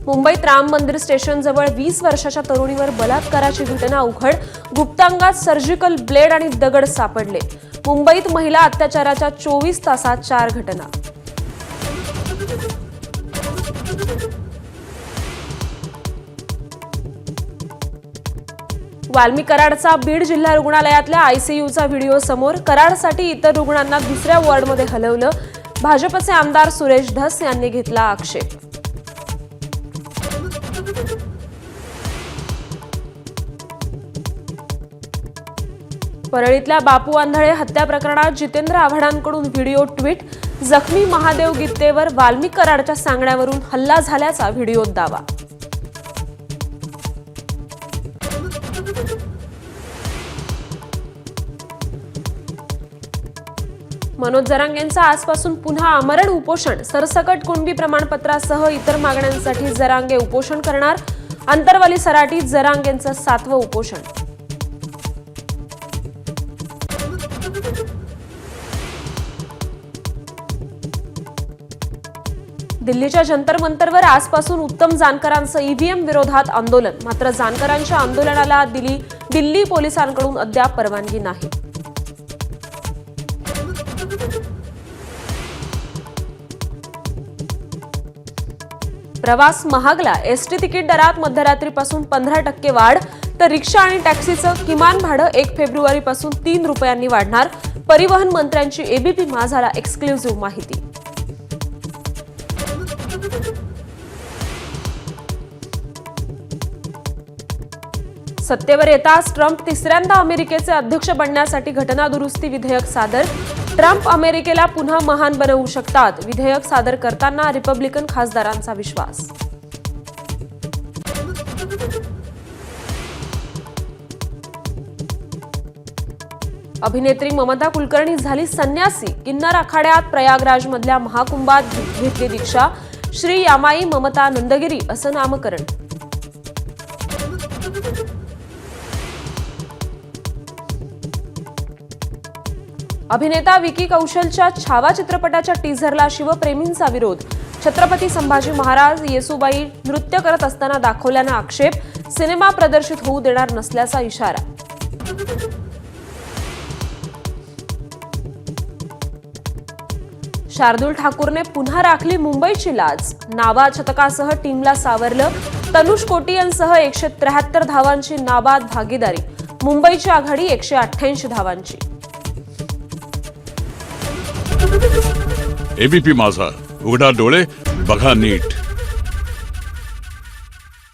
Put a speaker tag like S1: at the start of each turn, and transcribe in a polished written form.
S1: मुंबईत राम मंदिर स्टेशन जवळ 20 वर्षाच्या तरुणीवर बलात्काराची घटना उघड. गुप्तांगात सर्जिकल ब्लेड आणि दगड सापडले. मुंबईत महिला अत्याचाराच्या 24 तासात 4 घटना. वाल्मी कराडचा बीड जिल्हा रुग्णालयातल्या आयसीयूचा व्हिडिओ समोर. कराडसाठी इतर रुग्णांना दुसऱ्या वॉर्डमध्ये हलवलं. भाजपचे आमदार सुरेश धस यांनी घेतला आक्षेप. परळीतल्या बापू आंधळे हत्या प्रकरणात जितेंद्र आव्हाडांकडून व्हिडिओ ट्विट. जखमी महादेव गित्तेवर वाल्मी कराडच्या सांगण्यावरून हल्ला झाल्याचा व्हिडिओत दावा. मनोज जरांगेंचा आजपासून पुन्हा आमरण उपोषण. सरसकट कुणबी प्रमाणपत्रासह इतर मागण्यांसाठी जरांगे उपोषण करणार. अंतरवाली सराटीत जरांगेंचं 7वं उपोषण. दिल्लीच्या जंतर मंतरवर आजपासून उत्तम जानकरांचं ईव्हीएम विरोधात आंदोलन. मात्र जानकरांच्या आंदोलनाला दिल्ली पोलिसांकडून अद्याप परवानगी नाही. प्रवास महागला. एसटी तिकीट दरात मध्यरात्रीपासून 15% वाढ. तर रिक्षा आणि टॅक्सीचं किमान भाडं 1 फेब्रुवारीपासून 3 रुपयांनी वाढणार. परिवहन मंत्र्यांची एबीपी माझाला एक्सक्लुझिव्ह माहिती. सत्तेवर येताच ट्रम्प तिसऱ्यांदा अमेरिकेचे अध्यक्ष बनण्यासाठी घटना दुरुस्ती विधेयक सादर. ट्रम्प अमेरिकेला पुन्हा महान बनवू शकतात. विधेयक सादर करताना रिपब्लिकन खासदारांचा विश्वास. अभिनेत्री ममता कुलकर्णी झाली संन्यासी. किन्नर आखाड्यात प्रयागराजमधल्या महाकुंभात घेतली दीक्षा. श्री यामाई ममता नंदगिरी असं नामकरण. अभिनेता विकी कौशलच्या छावा चित्रपटाच्या टीझरला शिवप्रेमींचा विरोध. छत्रपती संभाजी महाराज येसुबाई नृत्य करत असताना दाखवल्यानं आक्षेप. सिनेमा प्रदर्शित होऊ देणार नसल्याचा इशारा. शार्दूल ठाकूरने पुन्हा राखली मुंबईची लाज. नाबाद शतकासह टीमला सावरलं. तनुष कोटियनसह 173 धावांची नाबाद भागीदारी. मुंबईची आघाडी 188 धावांची.
S2: एबीपी माझा, उघडा डोळे बघा नीट.